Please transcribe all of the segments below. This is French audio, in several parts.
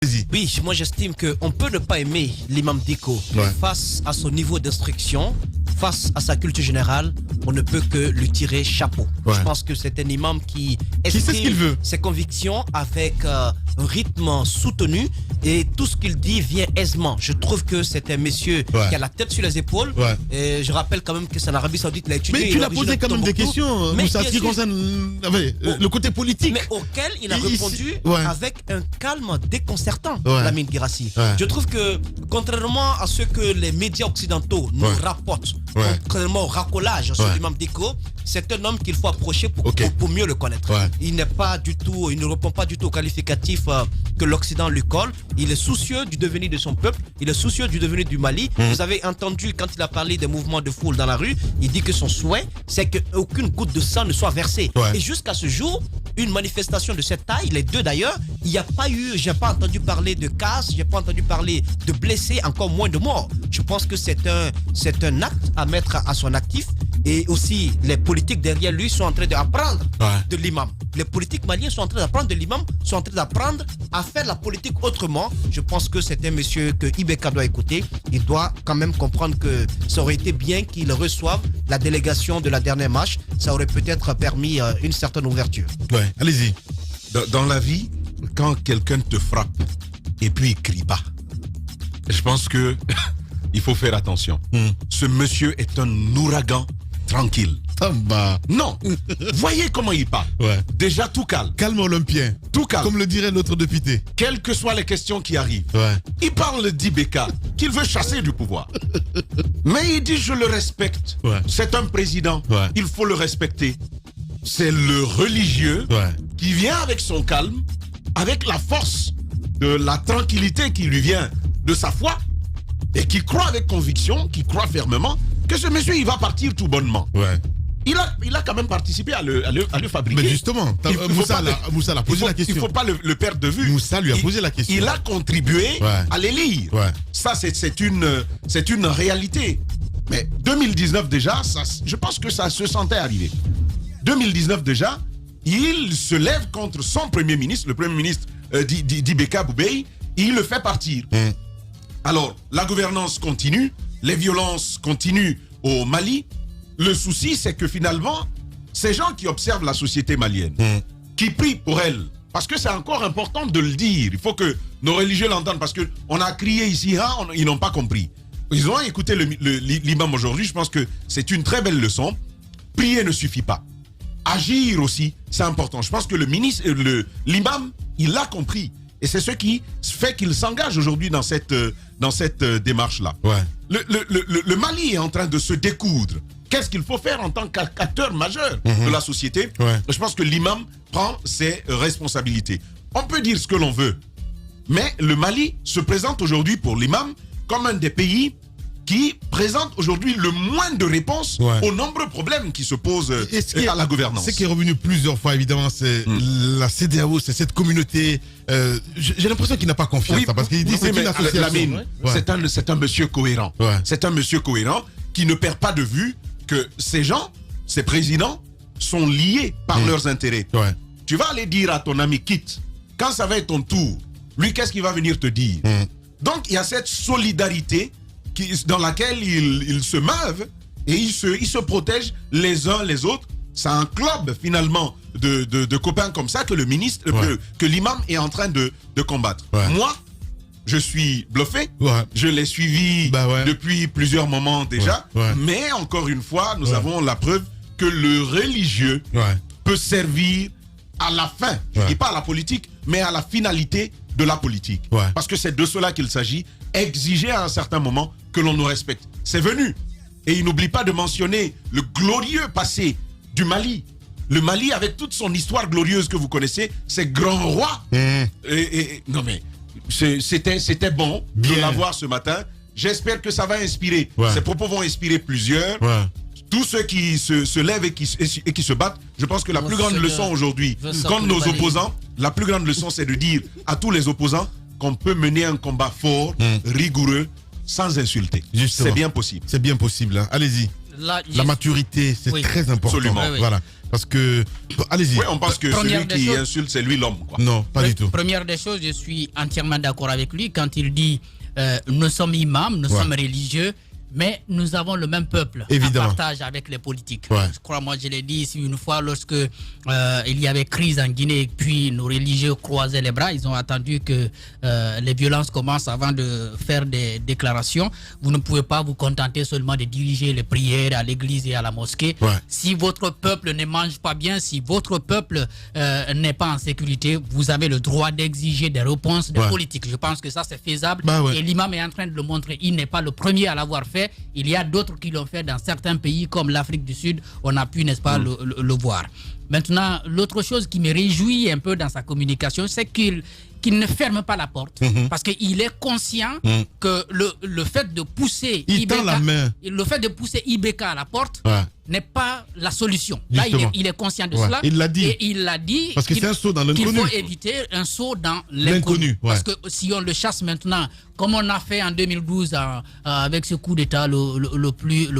Oui, moi j'estime qu'on peut ne pas aimer l'imam Dicko, mais face à son niveau d'instruction, face à sa culture générale, on ne peut que lui tirer chapeau. Je pense que c'est un imam qui exprime ses convictions avec un rythme soutenu et tout ce qu'il dit vient aisément. Je trouve que c'est un monsieur qui a la tête sur les épaules. Et je rappelle quand même que c'est en Arabie Saoudite qu'il a étudié. Mais tu l'as posé quand même des questions, Moussa, ce qui concerne le côté politique. Mais auquel il a répondu avec un calme déconcertant, Lamine Guirassy. Je trouve que, contrairement à ce que les médias occidentaux nous rapportent, contrairement au racolage sur l'imam Dicko, c'est un homme qu'il faut approcher pour mieux le connaître. Il n'est pas du tout, il ne répond pas du tout au qualificatif que l'Occident lui colle. Il est soucieux du devenir de son peuple, il est soucieux du devenir du Mali. Vous avez entendu quand il a parlé des mouvements de foule dans la rue, il dit que son souhait, c'est qu'aucune goutte de sang ne soit versée. Et jusqu'à ce jour, une manifestation de cette taille, les deux d'ailleurs, il n'y a pas eu, j'ai pas entendu parler de casse, j'ai pas entendu parler de blessés, encore moins de morts. Je pense que c'est un acte à mettre à son actif. Et aussi, les politiques derrière lui sont en train d'apprendre de l'imam. Les politiques maliens sont en train d'apprendre de l'imam, sont en train d'apprendre à faire la politique autrement. Je pense que c'est un monsieur que Ibeka doit écouter. Il doit quand même comprendre que ça aurait été bien qu'il reçoive la délégation de la dernière marche. Ça aurait peut-être permis une certaine ouverture. Allez-y. Dans la vie, quand quelqu'un te frappe et puis il crie pas, je pense que il faut faire attention. Ce monsieur est un ouragan tranquille. Non, voyez comment il parle. Déjà tout calme. Calme olympien. Tout calme. Comme le dirait notre député. Quelles que soient les questions qui arrivent. Il parle d'Ibeka, qu'il veut chasser du pouvoir. Mais il dit je le respecte. C'est un président. Il faut le respecter. C'est le religieux qui vient avec son calme, avec la force de la tranquillité qui lui vient de sa foi et qui croit avec conviction, qui croit fermement que ce monsieur il va partir tout bonnement. Il a quand même participé à le fabriquer. Mais justement, Moussa l'a posé la question. Il ne faut pas le perdre de vue. Moussa lui a posé la question. Il a contribué à l'élire. Ça, c'est une réalité. Mais 2019 déjà, je pense que ça se sentait arriver. 2019 déjà, il se lève contre son premier ministre, le premier ministre d'Ibeka Boubèye, et il le fait partir. Alors, la gouvernance continue, les violences continuent au Mali. Le souci, c'est que finalement, ces gens qui observent la société malienne, qui prient pour elle, parce que c'est encore important de le dire, il faut que nos religieux l'entendent, parce qu'on a crié ici, ils n'ont pas compris. Ils ont écouté l'imam aujourd'hui, je pense que c'est une très belle leçon. Prier ne suffit pas. Agir aussi, c'est important. Je pense que l'imam, il l'a compris. Et c'est ce qui fait qu'il s'engage aujourd'hui dans cette démarche-là. Le Mali est en train de se découdre. Qu'est-ce qu'il faut faire en tant qu'acteur majeur de la société? Je pense que l'imam prend ses responsabilités. On peut dire ce que l'on veut, mais le Mali se présente aujourd'hui pour l'imam comme un des pays qui présente aujourd'hui le moins de réponses aux nombreux problèmes qui se posent à la gouvernance. Ce qui est revenu plusieurs fois, évidemment, c'est la CEDEAO, c'est cette communauté. J'ai l'impression qu'il n'a pas confiance, parce qu'il dit c'est une association. C'est un monsieur cohérent. C'est un monsieur cohérent qui ne perd pas de vue que ces gens, ces présidents, sont liés par leurs intérêts. Tu vas aller dire à ton ami quitte, quand ça va être ton tour, lui, qu'est-ce qu'il va venir te dire? Donc, il y a cette solidarité dans laquelle ils se meuvent et ils se protègent les uns les autres. C'est un club finalement de copains comme ça que le ministre, que l'imam est en train de combattre. Moi, je suis bluffé. Je l'ai suivi depuis plusieurs moments déjà. Mais encore une fois, nous avons la preuve que le religieux peut servir à la fin. Je ne dis pas à la politique, mais à la finalité de la politique. Parce que c'est de cela qu'il s'agit. Exiger à un certain moment que l'on nous respecte. C'est venu. Et il n'oublie pas de mentionner le glorieux passé du Mali. Le Mali, avec toute son histoire glorieuse que vous connaissez, ces grands rois. Non mais, c'était bon de l'avoir ce matin. J'espère que ça va inspirer. Ces propos vont inspirer plusieurs. Tous ceux qui se lèvent et qui se battent, je pense que la plus grande leçon aujourd'hui, contre nos opposants, la plus grande leçon, c'est de dire à tous les opposants qu'on peut mener un combat fort, rigoureux, sans insulter. C'est bien possible. C'est bien possible. Allez-y. la maturité, c'est très important. Absolument. Voilà. Parce que, allez-y. Oui, on pense que celui qui insulte, c'est lui l'homme. Non, pas du tout. Première des choses, je suis entièrement d'accord avec lui quand il dit nous sommes imams, nous sommes religieux, mais nous avons le même peuple en partage avec les politiques. Je crois, moi je l'ai dit ici une fois lorsque il y avait crise en Guinée, puis nos religieux croisaient les bras, ils ont attendu que les violences commencent avant de faire des déclarations. Vous ne pouvez pas vous contenter seulement de diriger les prières à l'église et à la mosquée. Si votre peuple ne mange pas bien, si votre peuple n'est pas en sécurité, vous avez le droit d'exiger des réponses des politiques. Je pense que ça c'est faisable et l'imam est en train de le montrer. Il n'est pas le premier à l'avoir fait. Il y a d'autres qui l'ont fait dans certains pays comme l'Afrique du Sud. On a pu, n'est-ce pas, le voir. Maintenant, l'autre chose qui me réjouit un peu dans sa communication, c'est qu'il ne ferme pas la porte. Parce qu'il est conscient que le fait de pousser le fait de pousser IBK à la porte n'est pas la solution. Là, il est conscient de cela. Il l'a dit. Et il l'a dit. Parce que c'est un saut dans l'inconnu. Il faut éviter un saut dans l'inconnu. Parce que si on le chasse maintenant, comme on a fait en 2012 avec ce coup d'État le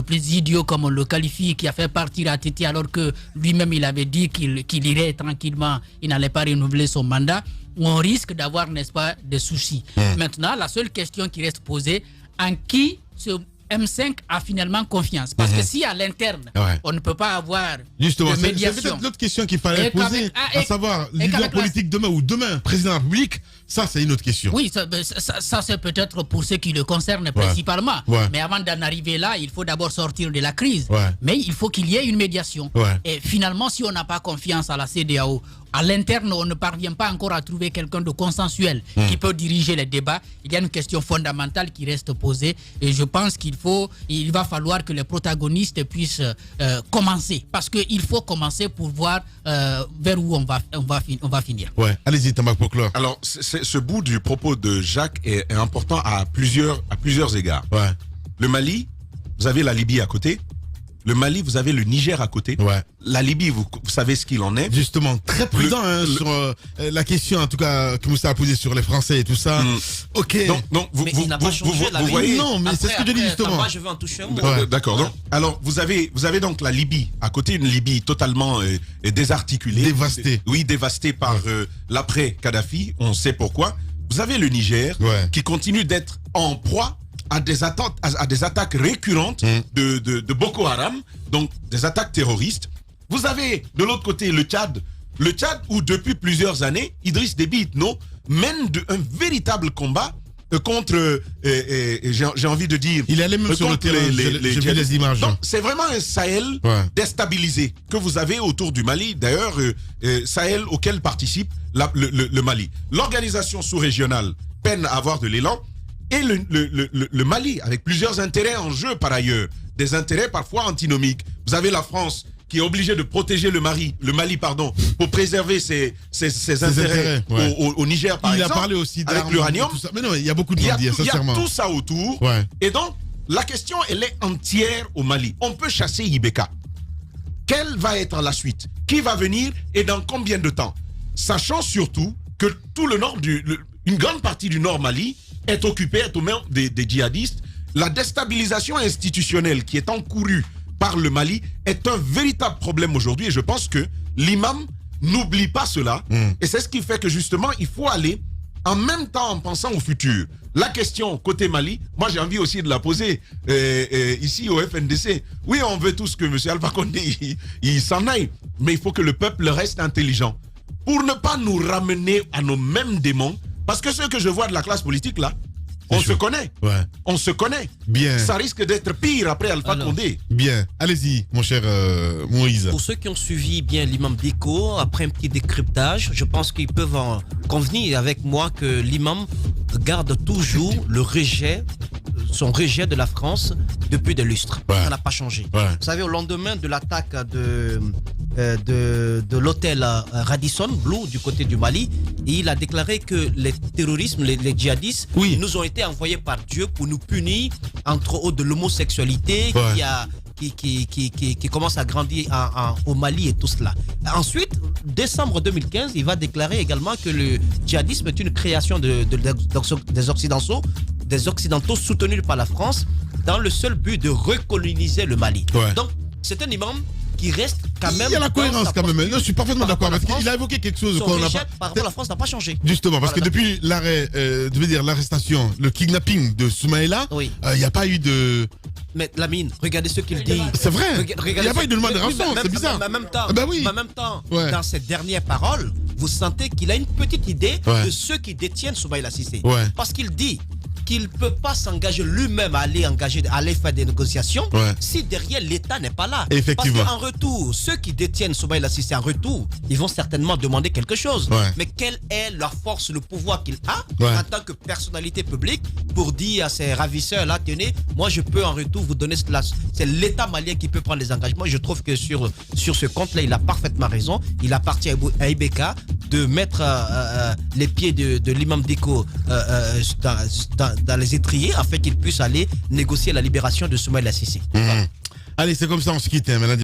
plus idiot, comme on le qualifie, qui a fait partir ATT alors que lui-même il avait dit qu'il irait tranquillement, il n'allait pas renouveler son mandat, on risque d'avoir, n'est-ce pas, des soucis. Maintenant, la seule question qui reste posée, en qui ce M5 a finalement confiance. Parce que si à l'interne, on ne peut pas avoir de médiation. C'est peut-être l'autre question qu'il fallait poser, à savoir, leader politique demain ou demain, président de la République, ça c'est une autre question. Oui, ça c'est peut-être pour ceux qui le concernent principalement. Mais avant d'en arriver là, il faut d'abord sortir de la crise. Mais il faut qu'il y ait une médiation. Et finalement, si on n'a pas confiance à la CEDEAO, à l'interne, on ne parvient pas encore à trouver quelqu'un de consensuel qui peut diriger les débats. Il y a une question fondamentale qui reste posée et je pense qu'il va falloir que les protagonistes puissent commencer. Parce qu'il faut commencer pour voir vers où on va finir. Allez-y, Tambak, pour clore. Alors, ce bout du propos de Jacques est important à plusieurs égards. Le Mali, vous avez la Libye à côté. Le Mali, vous avez le Niger à côté. La Libye, vous savez ce qu'il en est. Justement, très prudent sur la question, en tout cas, que Moussa a posée sur les Français et tout ça. Ok. Donc vous voyez. Non, mais c'est ce que je dis justement. Moi, je veux en toucher un mot. D'accord. Donc, alors, vous avez donc la Libye à côté, une Libye totalement désarticulée. Dévastée. Oui, dévastée par l'après-Kadhafi. On sait pourquoi. Vous avez le Niger qui continue d'être en proie à des attaques récurrentes de Boko Haram, donc des attaques terroristes. Vous avez de l'autre côté le Tchad où depuis plusieurs années, Idriss Déby Itno mène un véritable combat contre, j'ai envie de dire... Il allait même sur le terrain, j'ai vu les images. Donc c'est vraiment un Sahel déstabilisé que vous avez autour du Mali. D'ailleurs, Sahel auquel participe le Mali. L'organisation sous-régionale peine à avoir de l'élan. Et le Mali, avec plusieurs intérêts en jeu par ailleurs, des intérêts parfois antinomiques. Vous avez la France qui est obligée de protéger le Mali, pour préserver ses intérêts au Niger, par exemple. Il a parlé aussi avec l'uranium. Mais non, il y a beaucoup de monde, sincèrement. Il y a tout ça autour. Et donc, la question, elle est entière au Mali. On peut chasser IBK. Quelle va être la suite? Qui va venir et dans combien de temps? Sachant surtout que tout le nord une grande partie du nord Mali est occupée aux mains des djihadistes. La déstabilisation institutionnelle qui est encourue par le Mali est un véritable problème aujourd'hui et je pense que l'imam n'oublie pas cela et c'est ce qui fait que justement il faut aller en même temps en pensant au futur. La question côté Mali, moi j'ai envie aussi de la poser ici au FNDC. Oui, on veut tous que M. Alpha Condé il s'en aille, mais il faut que le peuple reste intelligent pour ne pas nous ramener à nos mêmes démons. Parce que ce que je vois de la classe politique là, on se connaît. On se connaît. Bien. Ça risque d'être pire après Alpha Condé. Bien. Allez-y, mon cher Moïse. Pour ceux qui ont suivi bien l'imam Diko, après un petit décryptage, je pense qu'ils peuvent en convenir avec moi que l'imam garde toujours son rejet de la France depuis des lustres. Ça n'a pas changé. Vous savez, au lendemain de l'attaque de l'hôtel Radisson Blu du côté du Mali, il a déclaré que les terroristes, les djihadistes, nous ont été envoyés par Dieu pour nous punir, entre autres de l'homosexualité qui commence à grandir au Mali et tout cela. Ensuite, décembre 2015, il va déclarer également que le djihadisme est une création des Occidentaux des Occidentaux soutenus par la France dans le seul but de recoloniser le Mali. Donc, c'est un imam qui reste quand même... Il y a la cohérence quand même. Non, je suis parfaitement d'accord parce qu'il a évoqué quelque chose qu'on n'a pas... Par rapport à la France n'a pas changé. Justement, parce que depuis l'arrestation, le kidnapping de Soumaïla, il n'y a pas eu de... Mais Lamine, regardez ce qu'il dit. C'est vrai. Il n'y a pas eu de demande de rançon, c'est bizarre. En même temps, dans ses dernières paroles, vous sentez qu'il a une petite idée de ceux qui détiennent Soumaïla Cissé. Parce qu'il dit qu'il ne peut pas s'engager lui-même à aller faire des négociations si derrière l'État n'est pas là. Effectivement. Parce qu'en retour, ceux qui détiennent Soumaïla Cissé en retour, ils vont certainement demander quelque chose. Mais quelle est la force, le pouvoir qu'il a en tant que personnalité publique pour dire à ses ravisseurs-là, tenez, moi je peux en retour vous donner cela. C'est l'État malien qui peut prendre les engagements. Je trouve que sur ce compte-là, il a parfaitement raison. Il appartient à Ibeka de mettre les pieds de l'imam Diko dans les étriers afin qu'il puisse aller négocier la libération de Soumaïla Cissé. Allez, c'est comme ça, on se quitte.